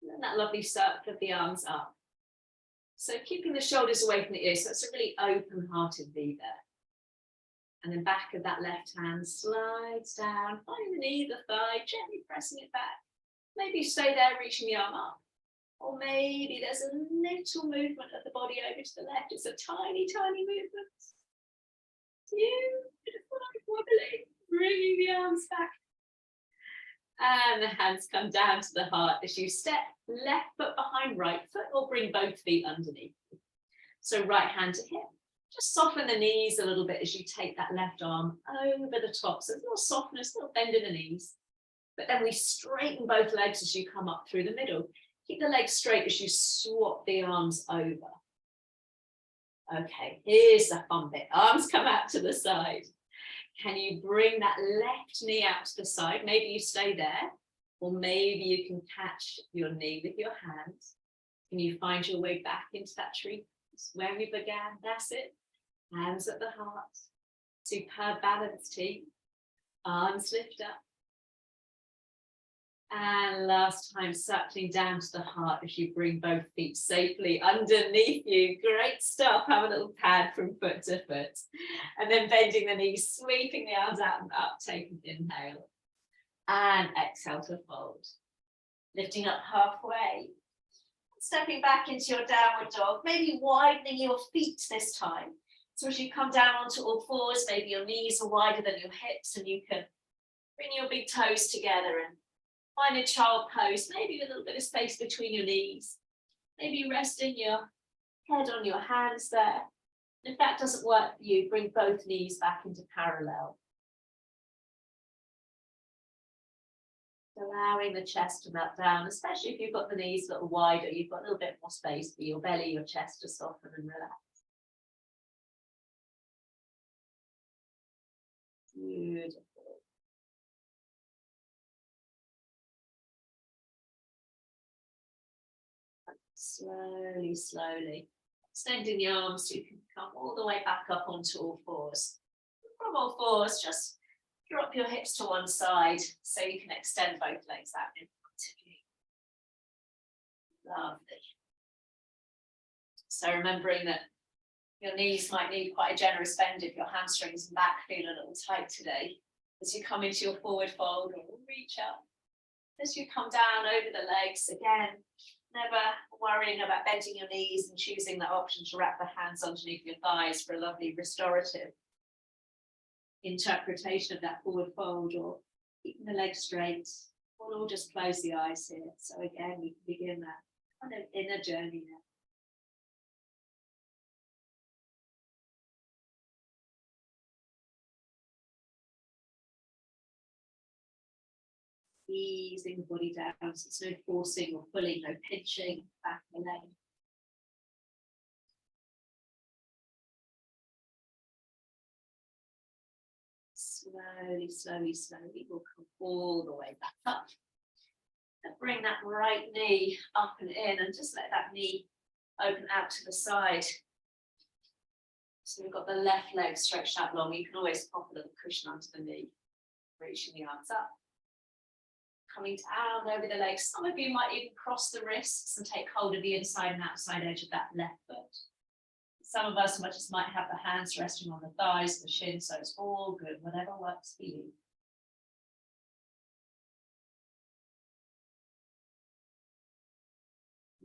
And that lovely circle of the arms up. So keeping the shoulders away from the ears, so it's a really open-hearted V there. And then back of that left hand slides down, finding the knee, the thigh, gently pressing it back. Maybe stay there, reaching the arm up. Or maybe there's a little movement of the body over to the left. It's a tiny, tiny movement. Beautiful, wobbly, bringing the arms back. And the hands come down to the heart as you step left foot behind right foot or bring both feet underneath. So right hand to hip. Just soften the knees a little bit as you take that left arm over the top. So there's a little softness, a little bend in the knees. But then we straighten both legs as you come up through the middle. Keep the legs straight as you swap the arms over. Okay, here's the fun bit. Arms come out to the side. Can you bring that left knee out to the side? Maybe you stay there, or maybe you can catch your knee with your hands. Can you find your way back into that tree? It's where we began. That's it. Hands at the heart. Superb balance, team. Arms lift up. And last time, circling down to the heart as you bring both feet safely underneath you. Great stuff. Have a little pad from foot to foot. And then bending the knees, sweeping the arms out and up. Take an inhale. And exhale to fold. Lifting up halfway. Stepping back into your downward dog. Maybe widening your feet this time. So as you come down onto all fours, maybe your knees are wider than your hips and you can bring your big toes together and find a child pose, maybe a little bit of space between your knees. Maybe resting your head on your hands there. If that doesn't work for you, bring both knees back into parallel. Allowing the chest to melt down, especially if you've got the knees a little wider, you've got a little bit more space for your belly, your chest to soften and relax. Beautiful. Slowly, slowly, extending the arms so you can come all the way back up onto all fours. From all fours, just drop your hips to one side so you can extend both legs out in front of you. Lovely. So remembering that your knees might need quite a generous bend if your hamstrings and back feel a little tight today. As you come into your forward fold or reach up. As you come down over the legs, again, never worrying about bending your knees and choosing that option to wrap the hands underneath your thighs for a lovely restorative interpretation of that forward fold, or keeping the legs straight. We'll just close the eyes here. So again, we can begin that kind of inner journey now. Easing the body down, so it's no forcing or pulling, no pinching back the leg. Slowly, slowly, slowly, we'll come all the way back up. And bring that right knee up and in, and just let that knee open out to the side. So we've got the left leg stretched out long. You can always pop a little cushion onto the knee, reaching the arms up. Coming down over the legs. Some of you might even cross the wrists and take hold of the inside and outside edge of that left foot. Some of us just might have the hands resting on the thighs, the shin, so it's all good, whatever works for you.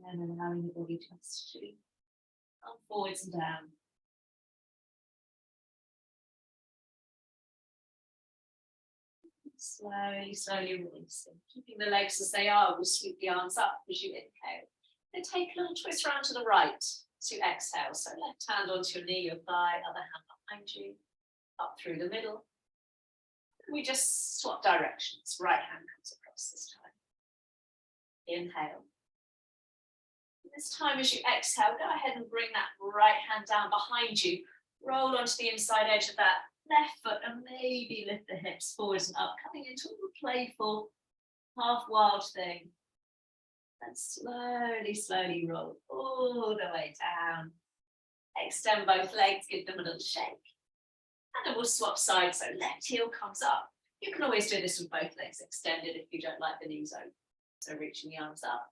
And then allowing the body just to come forwards and down. Slowly, slowly releasing. Keeping the legs as they are, we'll sweep the arms up as you inhale. Then take a little twist around to the right as you exhale. So left hand onto your knee, your thigh, other hand behind you, up through the middle. We just swap directions. Right hand comes across this time. Inhale. This time as you exhale, go ahead and bring that right hand down behind you. Roll onto the inside edge of that left foot and maybe lift the hips forwards and up, coming into a playful, half wild thing. And slowly, slowly roll all the way down. Extend both legs, give them a little shake. And then we'll swap sides, so left heel comes up. You can always do this with both legs extended if you don't like the knees open. So reaching the arms up.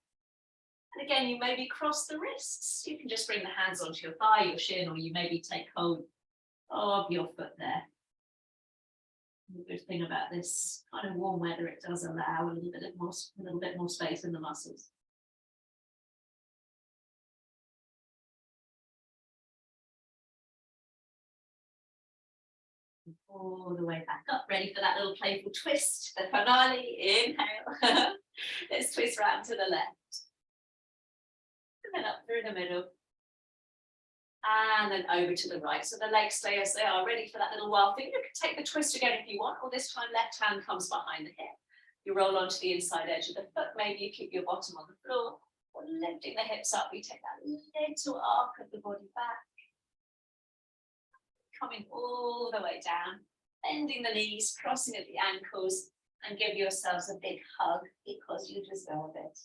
And again, you maybe cross the wrists. You can just bring the hands onto your thigh, your shin, or you maybe take hold of your foot there. The good thing about this kind of warm weather, it does allow a little bit more space in the muscles. All the way back up, ready for that little playful twist, the finale. Inhale. Let's twist round to the left. And then up through the middle. And then over to the right. So the legs stay as they are, ready for that little wild thing. You can take the twist again if you want, or this time left hand comes behind the hip. You roll onto the inside edge of the foot. Maybe you keep your bottom on the floor, or lifting the hips up. We take that little arc of the body back. Coming all the way down, bending the knees, crossing at the ankles, and give yourselves a big hug because you deserve it.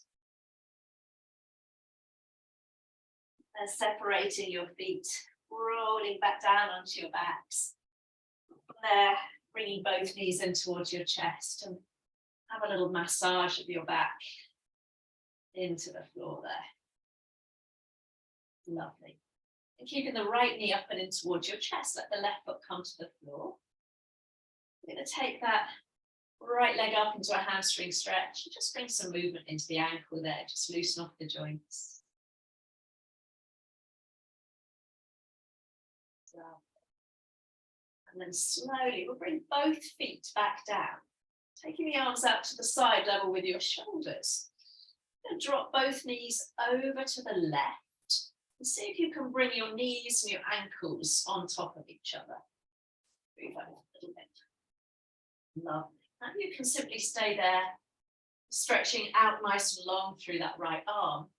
And separating your feet, rolling back down onto your backs. There, bringing both knees in towards your chest and have a little massage of your back into the floor there. Lovely. And keeping the right knee up and in towards your chest, let the left foot come to the floor. We're going to take that right leg up into a hamstring stretch. Just bring some movement into the ankle there. Just loosen off the joints. And then slowly we'll bring both feet back down, taking the arms out to the side level with your shoulders. And drop both knees over to the left. And see if you can bring your knees and your ankles on top of each other. Move over a little bit. Lovely. And you can simply stay there, stretching out nice and long through that right arm.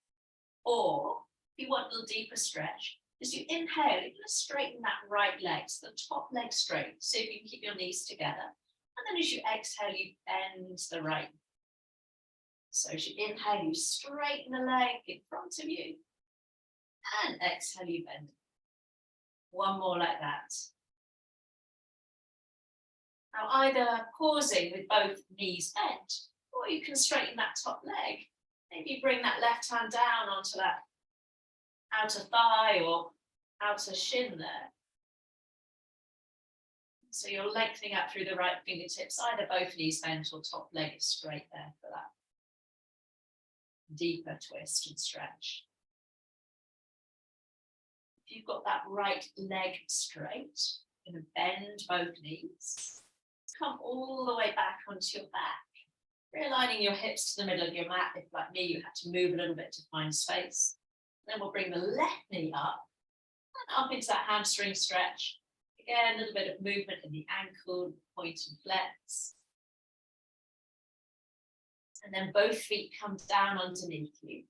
Or if you want a little deeper stretch, as you inhale, you're going to straighten that right leg, so the top leg straight. See if you can keep your knees together. And then as you exhale, you bend the right. So as you inhale, you straighten the leg in front of you. And exhale, you bend. One more like that. Now either pausing with both knees bent, or you can straighten that top leg. Maybe bring that left hand down onto that outer thigh or outer shin there. So you're lengthening out through the right fingertips, either both knees bent or top leg is straight there for that deeper twist and stretch. If you've got that right leg straight, you're going to bend both knees. Come all the way back onto your back. Realigning your hips to the middle of your mat. If, like me, you had to move a little bit to find space. Then we'll bring the left knee up and up into that hamstring stretch. Again, a little bit of movement in the ankle, point and flex. And then both feet come down underneath you.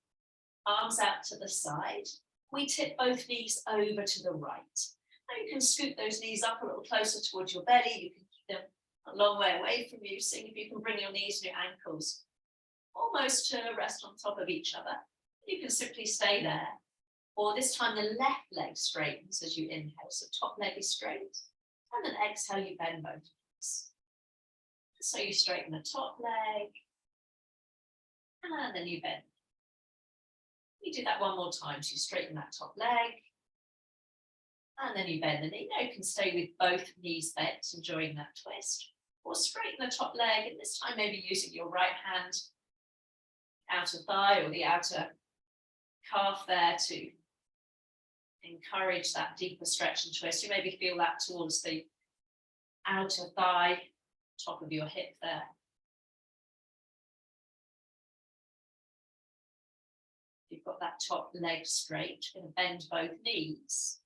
Arms out to the side. We tip both knees over to the right. Now you can scoot those knees up a little closer towards your belly. You can keep them a long way away from you. Seeing if you can bring your knees and your ankles almost to rest on top of each other. You can simply stay there. Or this time the left leg straightens as you inhale. So top leg is straight. And then exhale, you bend both knees. So you straighten the top leg. And then you bend. You do that one more time. So you straighten that top leg. And then you bend the knee. Now you can stay with both knees bent, enjoying that twist. Or straighten the top leg, and this time maybe using your right hand, outer thigh or the outer calf there to encourage that deeper stretch and twist. You maybe feel that towards the outer thigh, top of your hip there. You've got that top leg straight, you're going to bend both knees,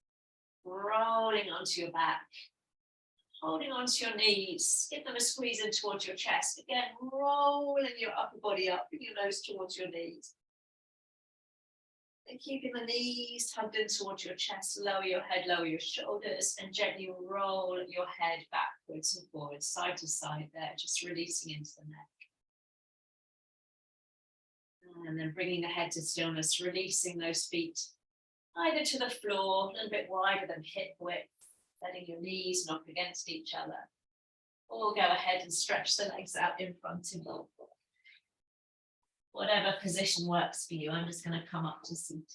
rolling onto your back, holding onto your knees, give them a squeeze in towards your chest. Again, rolling your upper body up, bring your nose towards your knees. And keeping the knees tugged in towards your chest, lower your head, lower your shoulders, and gently roll your head backwards and forwards, side to side there, just releasing into the neck. And then bringing the head to stillness, releasing those feet either to the floor, a little bit wider than hip width, letting your knees knock against each other. Or go ahead and stretch the legs out in front of you. Whatever position works for you, I'm just going to come up to seated.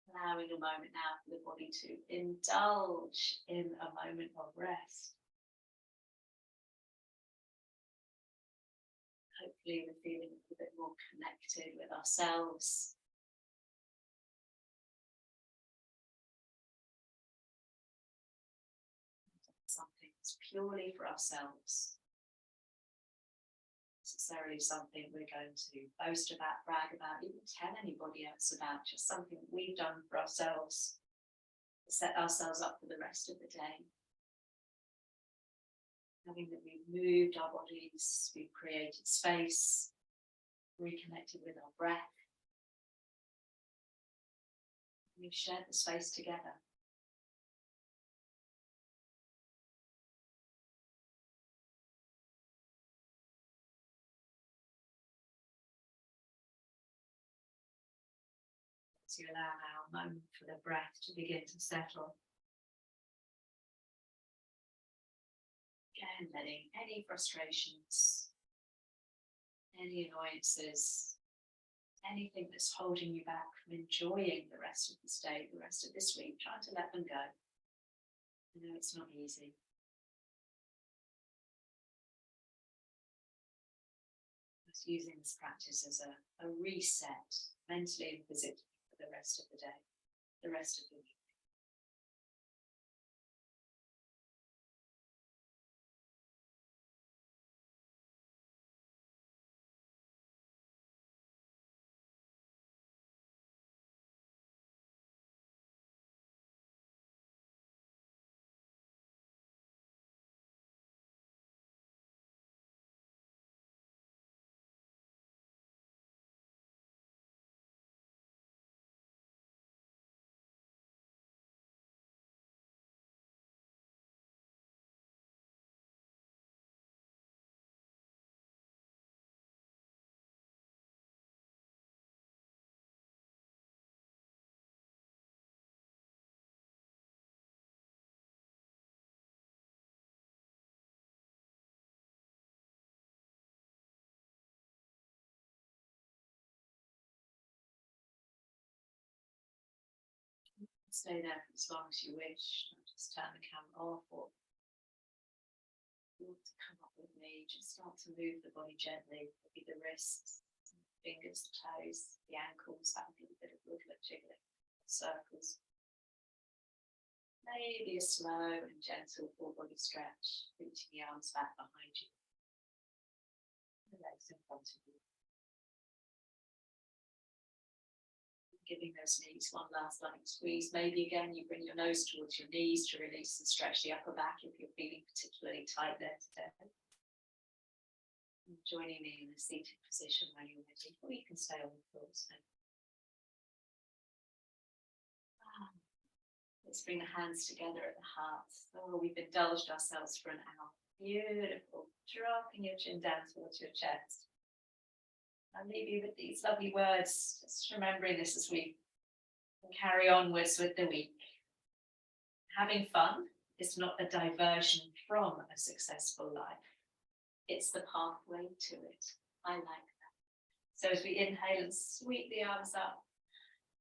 Allowing a moment now for the body to indulge in a moment of rest. Hopefully we're feeling a bit more connected with ourselves. Something that's purely for ourselves. Necessarily something we're going to boast about, brag about, even tell anybody else about, just something we've done for ourselves to set ourselves up for the rest of the day. Having that we've moved our bodies, we've created space, reconnected with our breath. We've shared the space together. So you allow now a moment for the breath to begin to settle. Again, letting any frustrations, any annoyances, anything that's holding you back from enjoying the rest of this day, the rest of this week, trying to let them go. I know it's not easy. Just using this practice as a reset, mentally and physically, for the rest of the day, the rest of the week. Stay there for as long as you wish. Just turn the camera off, or if you want to come up with me, just start to move the body gently. Maybe the wrists, fingers, the toes, the ankles, that would be a bit of wiggle jiggling, circles. Maybe a slow and gentle full body stretch, reaching the arms back behind you. The legs in front of you. Giving those knees one last loving squeeze. Maybe again you bring your nose towards your knees to release and stretch the upper back if you're feeling particularly tight there today. And joining me in the seated position when you're ready, or you can stay on the floor. Let's bring the hands together at the heart. Oh, we've indulged ourselves for an hour. Beautiful. Dropping your chin down towards your chest. I'll leave you with these lovely words, just remembering this as we carry onwards with the week. Having fun is not a diversion from a successful life. It's the pathway to it. I like that. So as we inhale and sweep the arms up,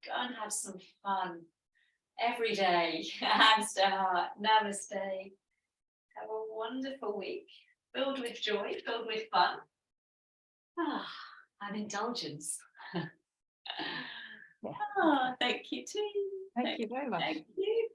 go and have some fun every day. Hands to heart, namaste. Have a wonderful week, filled with joy, filled with fun. And indulgence. Yeah. Thank you too. Thank you very much. Thank you.